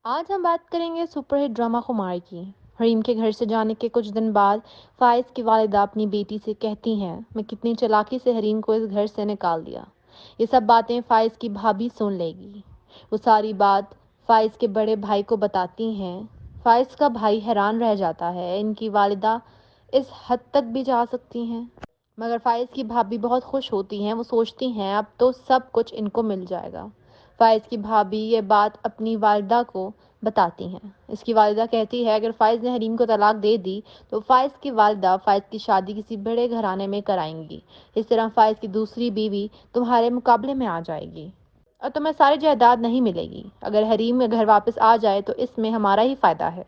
آج ہم بات کریں گے سپر ہٹ ڈرامہ خمار کی۔ حریم کے گھر سے جانے کے کچھ دن بعد فائز کی والدہ اپنی بیٹی سے کہتی ہیں، میں کتنی چالاکی سے حریم کو اس گھر سے نکال دیا۔ یہ سب باتیں فائز کی بھابھی سن لے گی۔ وہ ساری بات فائز کے بڑے بھائی کو بتاتی ہیں۔ فائز کا بھائی حیران رہ جاتا ہے، ان کی والدہ اس حد تک بھی جا سکتی ہیں۔ مگر فائز کی بھابھی بہت خوش ہوتی ہیں، وہ سوچتی ہیں اب تو سب کچھ ان کو مل جائے گا۔ فائز کی بھابھی یہ بات اپنی والدہ کو بتاتی ہیں۔ اس کی والدہ کہتی ہے اگر فائز نے حریم کو طلاق دے دی تو فائز کی والدہ فائز کی شادی کسی بڑے گھرانے میں کرائیں گی۔ اس طرح فائز کی دوسری بیوی تمہارے مقابلے میں آ جائے گی اور تمہیں ساری جائیداد نہیں ملے گی۔ اگر حریم گھر واپس آ جائے تو اس میں ہمارا ہی فائدہ ہے۔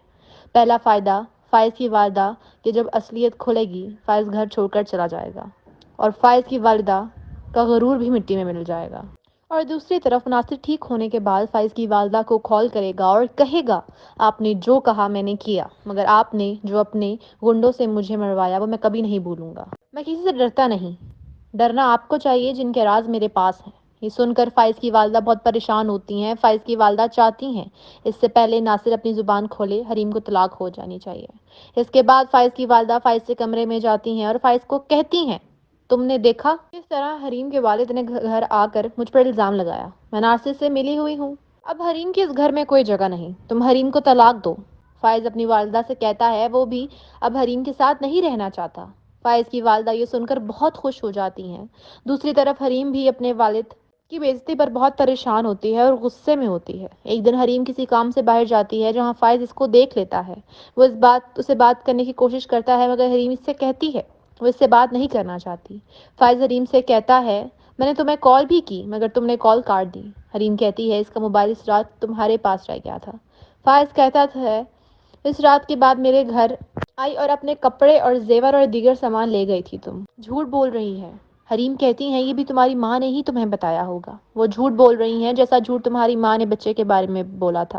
پہلا فائدہ فائز کی والدہ کہ جب اصلیت کھلے گی فائز گھر چھوڑ کر چلا جائے گا اور فائز کی والدہ کا غرور بھی مٹی میں مل جائے گا۔ اور دوسری طرف ناصر ٹھیک ہونے کے بعد فائز کی والدہ کو کال کرے گا اور کہے گا آپ نے جو کہا میں نے کیا، مگر آپ نے جو اپنے گنڈوں سے مجھے مروایا وہ میں کبھی نہیں بھولوں گا۔ میں کسی سے ڈرتا نہیں، ڈرنا آپ کو چاہیے جن کے راز میرے پاس ہیں۔ یہ سن کر فائز کی والدہ بہت پریشان ہوتی ہیں۔ فائز کی والدہ چاہتی ہیں اس سے پہلے ناصر اپنی زبان کھولے حریم کو طلاق ہو جانی چاہیے۔ اس کے بعد فائز کی والدہ فائز سے کمرے میں جاتی ہیں اور فائز کو کہتی ہیں تم نے دیکھا کس طرح حریم کے والد نے گھر آ کر مجھ پر الزام لگایا، میں ناصر سے ملی ہوئی ہوں، اب حریم کی اس گھر میں کوئی جگہ نہیں، تم حریم کو طلاق دو۔ فائز اپنی والدہ سے کہتا ہے وہ بھی اب حریم کے ساتھ نہیں رہنا چاہتا۔ فائز کی والدہ یہ سن کر بہت خوش ہو جاتی ہیں۔ دوسری طرف حریم بھی اپنے والد کی بے عزتی پر بہت پریشان ہوتی ہے اور غصے میں ہوتی ہے۔ ایک دن حریم کسی کام سے باہر جاتی ہے جہاں فائز اس کو دیکھ لیتا ہے۔ وہ اسے بات کرنے کی کوشش کرتا ہے مگر حریم اس سے کہتی ہے وہ اس سے بات نہیں کرنا چاہتی۔ فائز حریم سے کہتا ہے میں نے تمہیں کال بھی کی مگر تم نے کال کاٹ دی۔ حریم کہتی ہے اس کا موبائل اس رات تمہارے پاس رہ گیا تھا۔ فائز کہتا ہے اس رات کے بعد میرے گھر آئی اور اپنے کپڑے اور زیور اور دیگر سامان لے گئی تھی، تم جھوٹ بول رہی ہے۔ حریم کہتی ہیں یہ بھی تمہاری ماں نے ہی تمہیں بتایا ہوگا، وہ جھوٹ بول رہی ہیں جیسا جھوٹ تمہاری ماں نے بچے کے بارے میں بولا تھا۔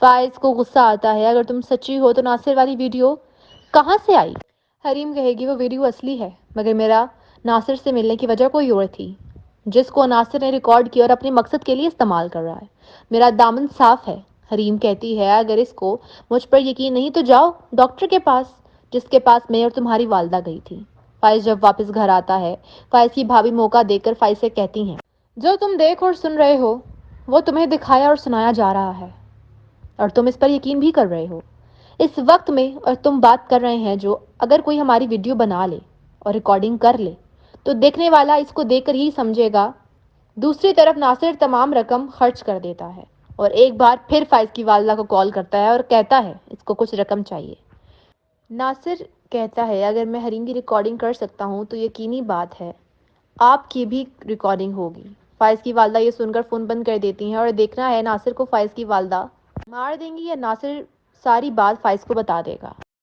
فائز کو غصہ آتا ہے اگر تم سچی ہو تو ناصر والی ویڈیو کہاں سے آئی؟ حریم کہے گی وہ ویڈیو اصلی ہے مگر میرا ناصر سے ملنے کی وجہ کوئی اور تھی جس کو ناصر نے ریکارڈ کیا اور اپنے مقصد کے لیے استعمال کر رہا ہے۔ میرا دامن صاف ہے۔ حریم کہتی ہے اگر اس کو مجھ پر یقین نہیں تو جاؤ ڈاکٹر کے پاس جس کے پاس میں اور تمہاری والدہ گئی تھی۔ فائز جب واپس گھر آتا ہے فائز کی بھابھی موقع دے کر فائز سے کہتی ہیں جو تم دیکھ اور سن رہے ہو وہ تمہیں دکھایا اور سنایا جا رہا ہے اور تم اس پر یقین بھی کر رہے ہو اس وقت میں، اور تم بات کر رہے ہیں جو اگر کوئی ہماری ویڈیو بنا لے اور ریکارڈنگ کر لے تو دیکھنے والا اس کو دیکھ کر ہی سمجھے گا۔ دوسری طرف ناصر تمام رقم خرچ کر دیتا ہے اور ایک بار پھر فائز کی والدہ کو کال کرتا ہے اور کہتا ہے اس کو کچھ رقم چاہیے۔ ناصر کہتا ہے اگر میں حریم کی ریکارڈنگ کر سکتا ہوں تو یقینی بات ہے آپ کی بھی ریکارڈنگ ہوگی۔ فائز کی والدہ یہ سن کر فون بند کر دیتی ہیں اور دیکھنا ہے ناصر کو فائز کی والدہ مار دیں گی یا ناصر ساری بات فائز کو بتا دے گا۔